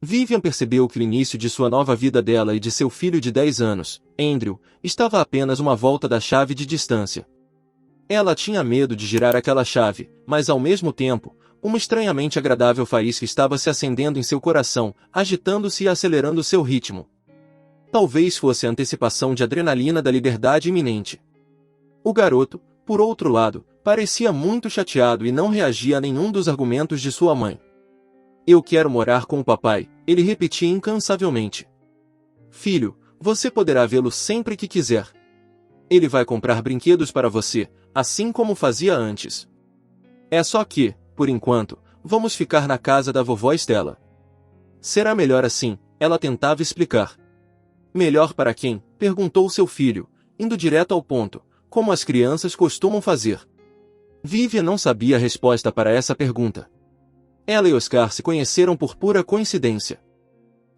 Vivian percebeu que o início de sua nova vida dela e de seu filho de 10 anos, Andrew, estava a apenas uma volta da chave de distância. Ela tinha medo de girar aquela chave, mas ao mesmo tempo, uma estranhamente agradável faísca estava se acendendo em seu coração, agitando-se e acelerando seu ritmo. Talvez fosse a antecipação de adrenalina da liberdade iminente. O garoto, por outro lado, parecia muito chateado e não reagia a nenhum dos argumentos de sua mãe. "Eu quero morar com o papai", ele repetia incansavelmente. "Filho, você poderá vê-lo sempre que quiser. Ele vai comprar brinquedos para você, assim como fazia antes. É só que, por enquanto, vamos ficar na casa da vovó Stella. Será melhor assim", ela tentava explicar. "Melhor para quem?", perguntou seu filho, indo direto ao ponto, como as crianças costumam fazer. Vivian não sabia a resposta para essa pergunta. Ela e Oscar se conheceram por pura coincidência.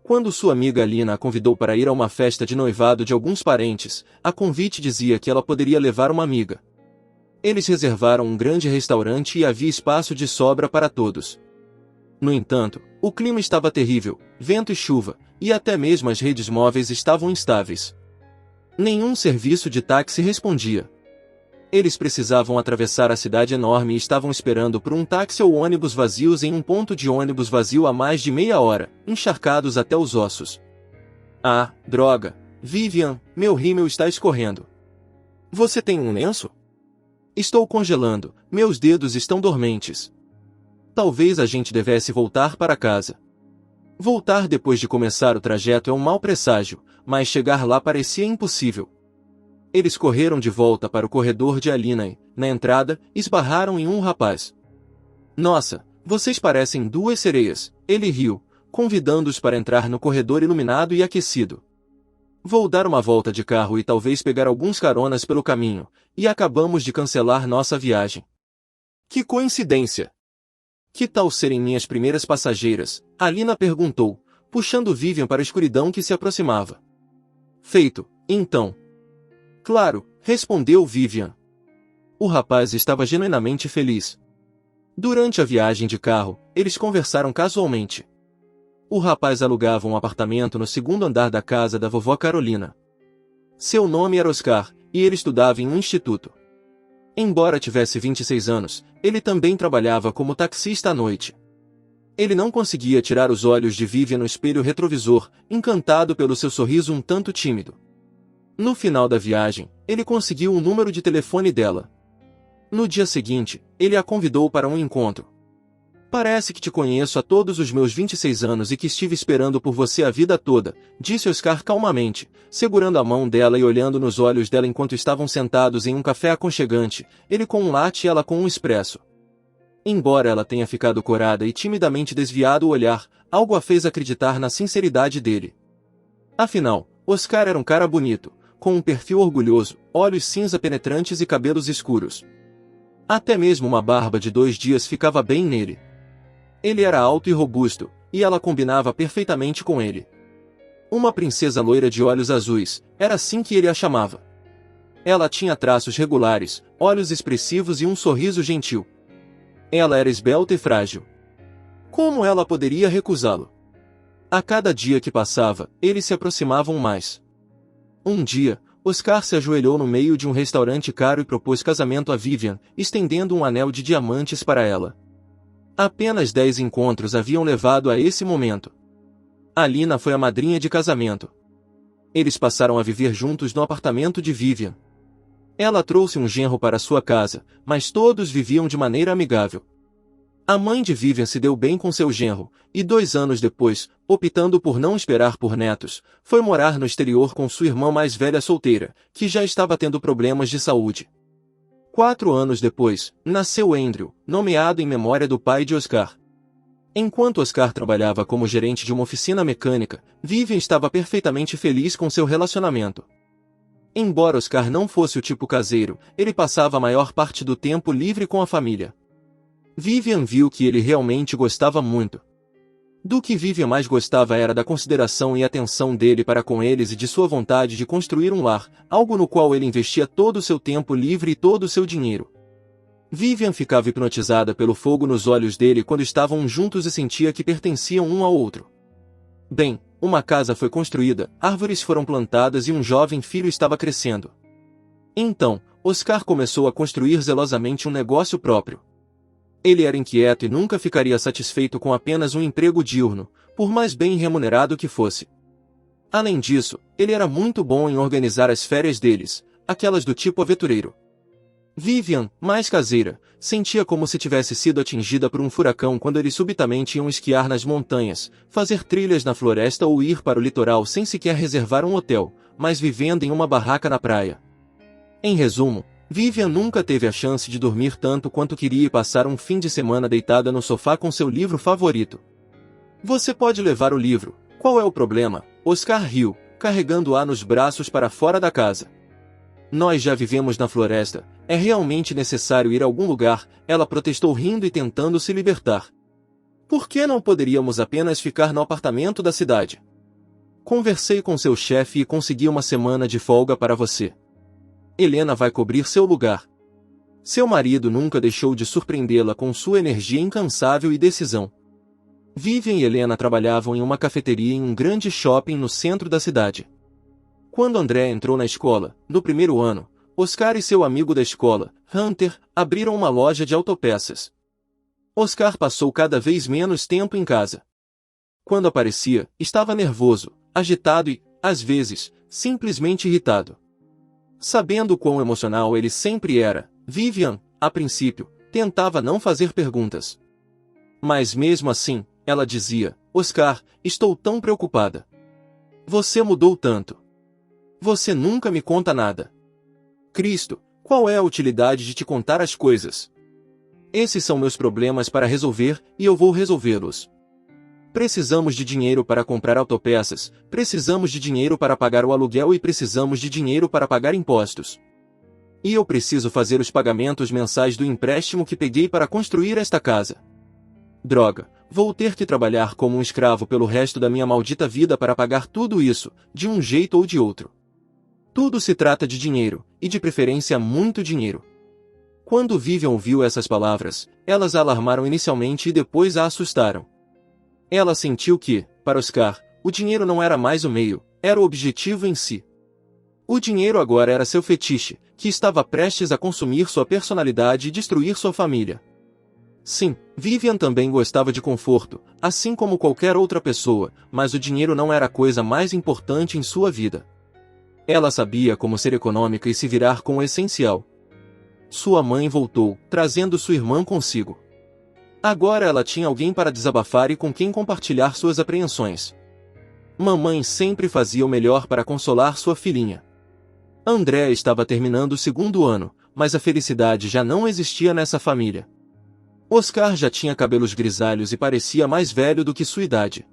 Quando sua amiga Alina a convidou para ir a uma festa de noivado de alguns parentes, a convite dizia que ela poderia levar uma amiga. Eles reservaram um grande restaurante e havia espaço de sobra para todos. No entanto, o clima estava terrível, vento e chuva, e até mesmo as redes móveis estavam instáveis. Nenhum serviço de táxi respondia. Eles precisavam atravessar a cidade enorme e estavam esperando por um táxi ou ônibus vazios em um ponto de ônibus vazio há mais de meia hora, encharcados até os ossos. "Ah, droga! Vivian, meu rímel está escorrendo. Você tem um lenço?" "Estou congelando, meus dedos estão dormentes. Talvez a gente devesse voltar para casa." Voltar depois de começar o trajeto é um mau presságio, mas chegar lá parecia impossível. Eles correram de volta para o corredor de Alina e, na entrada, esbarraram em um rapaz. "Nossa, vocês parecem duas sereias", ele riu, convidando-os para entrar no corredor iluminado e aquecido. "Vou dar uma volta de carro e talvez pegar alguns caronas pelo caminho, e acabamos de cancelar nossa viagem." "Que coincidência! Que tal serem minhas primeiras passageiras?", Alina perguntou, puxando Vivian para a escuridão que se aproximava. "Feito, então." "Claro", respondeu Vivian. O rapaz estava genuinamente feliz. Durante a viagem de carro, eles conversaram casualmente. O rapaz alugava um apartamento no segundo andar da casa da vovó Carolina. Seu nome era Oscar, e ele estudava em um instituto. Embora tivesse 26 anos, ele também trabalhava como taxista à noite. Ele não conseguia tirar os olhos de Vivian no espelho retrovisor, encantado pelo seu sorriso um tanto tímido. No final da viagem, ele conseguiu o número de telefone dela. No dia seguinte, ele a convidou para um encontro. "Parece que te conheço há todos os meus 26 anos e que estive esperando por você a vida toda", disse Oscar calmamente, segurando a mão dela e olhando nos olhos dela enquanto estavam sentados em um café aconchegante, ele com um latte e ela com um expresso. Embora ela tenha ficado corada e timidamente desviado o olhar, algo a fez acreditar na sinceridade dele. Afinal, Oscar era um cara bonito, com um perfil orgulhoso, olhos cinza penetrantes e cabelos escuros. Até mesmo uma barba de 2 dias ficava bem nele. Ele era alto e robusto, e ela combinava perfeitamente com ele. Uma princesa loira de olhos azuis, era assim que ele a chamava. Ela tinha traços regulares, olhos expressivos e um sorriso gentil. Ela era esbelta e frágil. Como ela poderia recusá-lo? A cada dia que passava, eles se aproximavam mais. Um dia, Oscar se ajoelhou no meio de um restaurante caro e propôs casamento a Vivian, estendendo um anel de diamantes para ela. Apenas 10 encontros haviam levado a esse momento. Alina foi a madrinha de casamento. Eles passaram a viver juntos no apartamento de Vivian. Ela trouxe um genro para sua casa, mas todos viviam de maneira amigável. A mãe de Vivian se deu bem com seu genro, e 2 anos depois, optando por não esperar por netos, foi morar no exterior com sua irmã mais velha solteira, que já estava tendo problemas de saúde. 4 anos depois, nasceu Andrew, nomeado em memória do pai de Oscar. Enquanto Oscar trabalhava como gerente de uma oficina mecânica, Vivian estava perfeitamente feliz com seu relacionamento. Embora Oscar não fosse o tipo caseiro, ele passava a maior parte do tempo livre com a família. Vivian viu que ele realmente gostava muito. Do que Vivian mais gostava era da consideração e atenção dele para com eles e de sua vontade de construir um lar, algo no qual ele investia todo o seu tempo livre e todo o seu dinheiro. Vivian ficava hipnotizada pelo fogo nos olhos dele quando estavam juntos e sentia que pertenciam um ao outro. Bem, uma casa foi construída, árvores foram plantadas e um jovem filho estava crescendo. Então, Oscar começou a construir zelosamente um negócio próprio. Ele era inquieto e nunca ficaria satisfeito com apenas um emprego diurno, por mais bem remunerado que fosse. Além disso, ele era muito bom em organizar as férias deles, aquelas do tipo aventureiro. Vivian, mais caseira, sentia como se tivesse sido atingida por um furacão quando eles subitamente iam esquiar nas montanhas, fazer trilhas na floresta ou ir para o litoral sem sequer reservar um hotel, mas vivendo em uma barraca na praia. Em resumo, Vivian nunca teve a chance de dormir tanto quanto queria e passar um fim de semana deitada no sofá com seu livro favorito. Você pode levar o livro, qual é o problema? Oscar riu, carregando-a nos braços para fora da casa. Nós já vivemos na floresta, é realmente necessário ir a algum lugar, ela protestou rindo e tentando se libertar. Por que não poderíamos apenas ficar no apartamento da cidade? Conversei com seu chefe e consegui uma semana de folga para você. Helena vai cobrir seu lugar. Seu marido nunca deixou de surpreendê-la com sua energia incansável e decisão. Vivian e Helena trabalhavam em uma cafeteria em um grande shopping no centro da cidade. Quando André entrou na escola, no primeiro ano, Oscar e seu amigo da escola, Hunter, abriram uma loja de autopeças. Oscar passou cada vez menos tempo em casa. Quando aparecia, estava nervoso, agitado e, às vezes, simplesmente irritado. Sabendo quão emocional ele sempre era, Vivian, a princípio, tentava não fazer perguntas. Mas mesmo assim, ela dizia, Oscar, estou tão preocupada. Você mudou tanto. Você nunca me conta nada. Cristo, qual é a utilidade de te contar as coisas? Esses são meus problemas para resolver, e eu vou resolvê-los. Precisamos de dinheiro para comprar autopeças, precisamos de dinheiro para pagar o aluguel e precisamos de dinheiro para pagar impostos. E eu preciso fazer os pagamentos mensais do empréstimo que peguei para construir esta casa. Droga, vou ter que trabalhar como um escravo pelo resto da minha maldita vida para pagar tudo isso, de um jeito ou de outro. Tudo se trata de dinheiro, e de preferência muito dinheiro. Quando Vivian ouviu essas palavras, elas a alarmaram inicialmente e depois a assustaram. Ela sentiu que, para Oscar, o dinheiro não era mais o meio, era o objetivo em si. O dinheiro agora era seu fetiche, que estava prestes a consumir sua personalidade e destruir sua família. Sim, Vivian também gostava de conforto, assim como qualquer outra pessoa, mas o dinheiro não era a coisa mais importante em sua vida. Ela sabia como ser econômica e se virar com o essencial. Sua mãe voltou, trazendo sua irmã consigo. Agora ela tinha alguém para desabafar e com quem compartilhar suas apreensões. Mamãe sempre fazia o melhor para consolar sua filhinha. André estava terminando o segundo ano, mas a felicidade já não existia nessa família. Oscar já tinha cabelos grisalhos e parecia mais velho do que sua idade.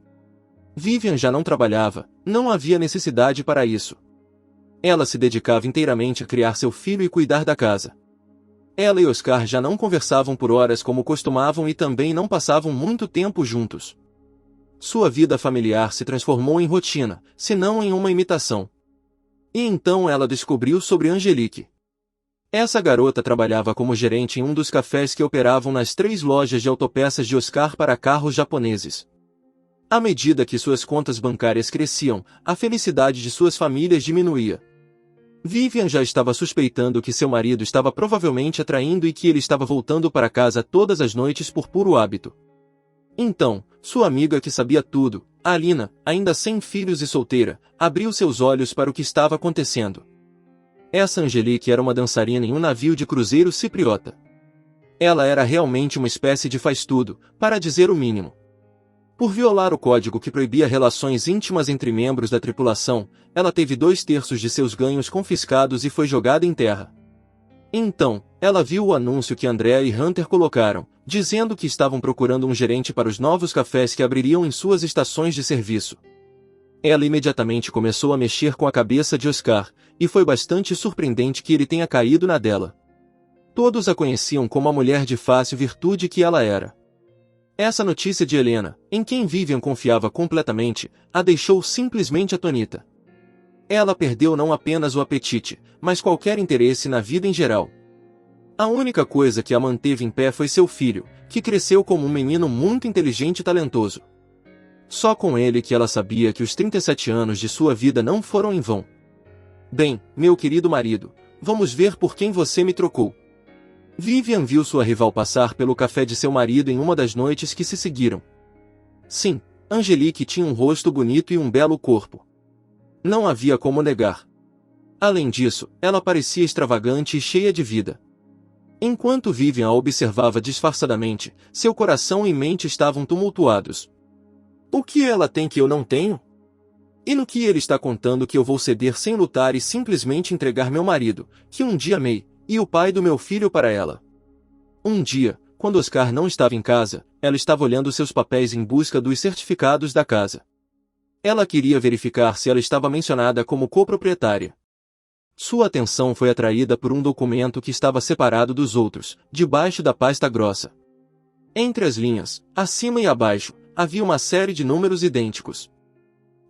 Vivian já não trabalhava, não havia necessidade para isso. Ela se dedicava inteiramente a criar seu filho e cuidar da casa. Ela e Oscar já não conversavam por horas como costumavam e também não passavam muito tempo juntos. Sua vida familiar se transformou em rotina, se não em uma imitação. E então ela descobriu sobre Angelique. Essa garota trabalhava como gerente em um dos cafés que operavam nas 3 lojas de autopeças de Oscar para carros japoneses. À medida que suas contas bancárias cresciam, a felicidade de suas famílias diminuía. Vivian já estava suspeitando que seu marido estava provavelmente atraindo e que ele estava voltando para casa todas as noites por puro hábito. Então, sua amiga que sabia tudo, Alina, ainda sem filhos e solteira, abriu seus olhos para o que estava acontecendo. Essa Angelique era uma dançarina em um navio de cruzeiro cipriota. Ela era realmente uma espécie de faz-tudo, para dizer o mínimo. Por violar o código que proibia relações íntimas entre membros da tripulação, ela teve 2/3 de seus ganhos confiscados e foi jogada em terra. Então, ela viu o anúncio que Andrea e Hunter colocaram, dizendo que estavam procurando um gerente para os novos cafés que abririam em suas estações de serviço. Ela imediatamente começou a mexer com a cabeça de Oscar, e foi bastante surpreendente que ele tenha caído na dela. Todos a conheciam como a mulher de fácil virtude que ela era. Essa notícia de Helena, em quem Vivian confiava completamente, a deixou simplesmente atônita. Ela perdeu não apenas o apetite, mas qualquer interesse na vida em geral. A única coisa que a manteve em pé foi seu filho, que cresceu como um menino muito inteligente e talentoso. Só com ele que ela sabia que os 37 anos de sua vida não foram em vão. Bem, meu querido marido, vamos ver por quem você me trocou. Vivian viu sua rival passar pelo café de seu marido em uma das noites que se seguiram. Sim, Angelique tinha um rosto bonito e um belo corpo. Não havia como negar. Além disso, ela parecia extravagante e cheia de vida. Enquanto Vivian a observava disfarçadamente, seu coração e mente estavam tumultuados. O que ela tem que eu não tenho? E no que ele está contando que eu vou ceder sem lutar e simplesmente entregar meu marido, que um dia amei, e o pai do meu filho para ela? Um dia, quando Oscar não estava em casa, ela estava olhando seus papéis em busca dos certificados da casa. Ela queria verificar se ela estava mencionada como coproprietária. Sua atenção foi atraída por um documento que estava separado dos outros, debaixo da pasta grossa. Entre as linhas, acima e abaixo, havia uma série de números idênticos.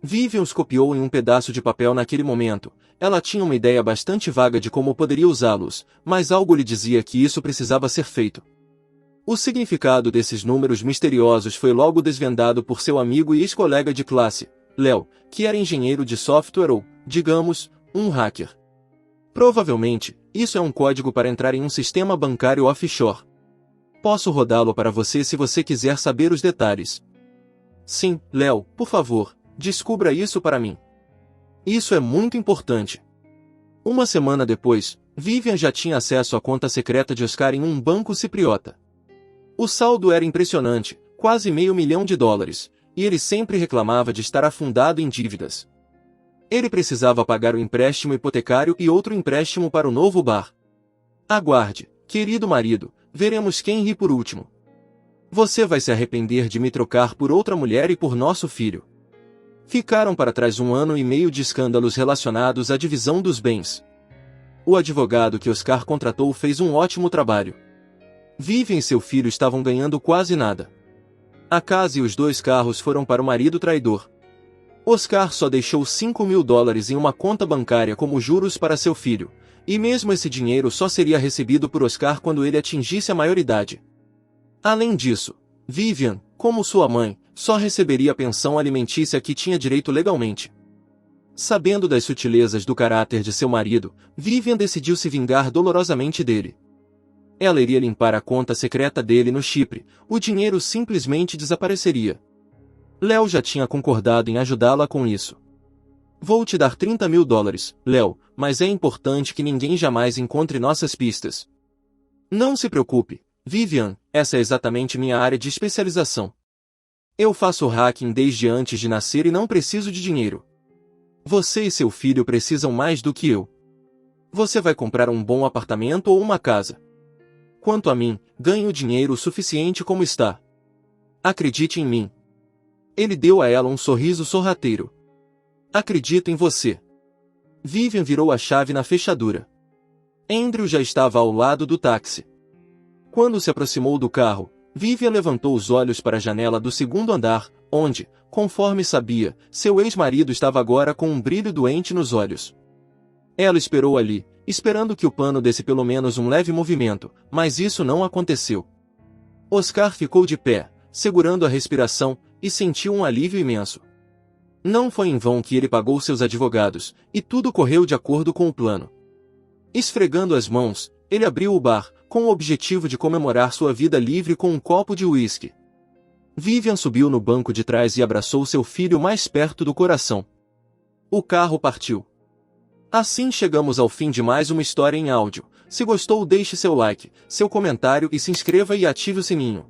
Vivian os copiou em um pedaço de papel naquele momento. Ela tinha uma ideia bastante vaga de como poderia usá-los, mas algo lhe dizia que isso precisava ser feito. O significado desses números misteriosos foi logo desvendado por seu amigo e ex-colega de classe, Léo, que era engenheiro de software ou, digamos, um hacker. Provavelmente, isso é um código para entrar em um sistema bancário offshore. Posso rodá-lo para você se você quiser saber os detalhes. Sim, Léo, por favor, descubra isso para mim. Isso é muito importante. Uma semana depois, Vivian já tinha acesso à conta secreta de Oscar em um banco cipriota. O saldo era impressionante, quase $500 mil, e ele sempre reclamava de estar afundado em dívidas. Ele precisava pagar o empréstimo hipotecário e outro empréstimo para o novo bar. Aguarde, querido marido, veremos quem ri por último. Você vai se arrepender de me trocar por outra mulher e por nosso filho. Ficaram para trás 1 ano e meio de escândalos relacionados à divisão dos bens. O advogado que Oscar contratou fez um ótimo trabalho. Vivian e seu filho estavam ganhando quase nada. A casa e os 2 carros foram para o marido traidor. Oscar só deixou $5 mil em uma conta bancária como juros para seu filho, e mesmo esse dinheiro só seria recebido por Oscar quando ele atingisse a maioridade. Além disso, Vivian, como sua mãe, só receberia a pensão alimentícia que tinha direito legalmente. Sabendo das sutilezas do caráter de seu marido, Vivian decidiu se vingar dolorosamente dele. Ela iria limpar a conta secreta dele no Chipre, o dinheiro simplesmente desapareceria. Léo já tinha concordado em ajudá-la com isso. Vou te dar $30 mil, Léo, mas é importante que ninguém jamais encontre nossas pistas. Não se preocupe, Vivian, essa é exatamente minha área de especialização. Eu faço hacking desde antes de nascer e não preciso de dinheiro. Você e seu filho precisam mais do que eu. Você vai comprar um bom apartamento ou uma casa. Quanto a mim, ganho dinheiro o suficiente como está. Acredite em mim. Ele deu a ela um sorriso sorrateiro. Acredito em você. Vivian virou a chave na fechadura. Andrew já estava ao lado do táxi. Quando se aproximou do carro, Vivian levantou os olhos para a janela do 2º andar, onde, conforme sabia, seu ex-marido estava agora com um brilho doente nos olhos. Ela esperou ali, esperando que o pano desse pelo menos um leve movimento, mas isso não aconteceu. Oscar ficou de pé, segurando a respiração, e sentiu um alívio imenso. Não foi em vão que ele pagou seus advogados, e tudo correu de acordo com o plano. Esfregando as mãos, ele abriu o bar, com o objetivo de comemorar sua vida livre com um copo de uísque. Vivian subiu no banco de trás e abraçou seu filho mais perto do coração. O carro partiu. Assim chegamos ao fim de mais uma história em áudio. Se gostou, deixe seu like, seu comentário e se inscreva e ative o sininho.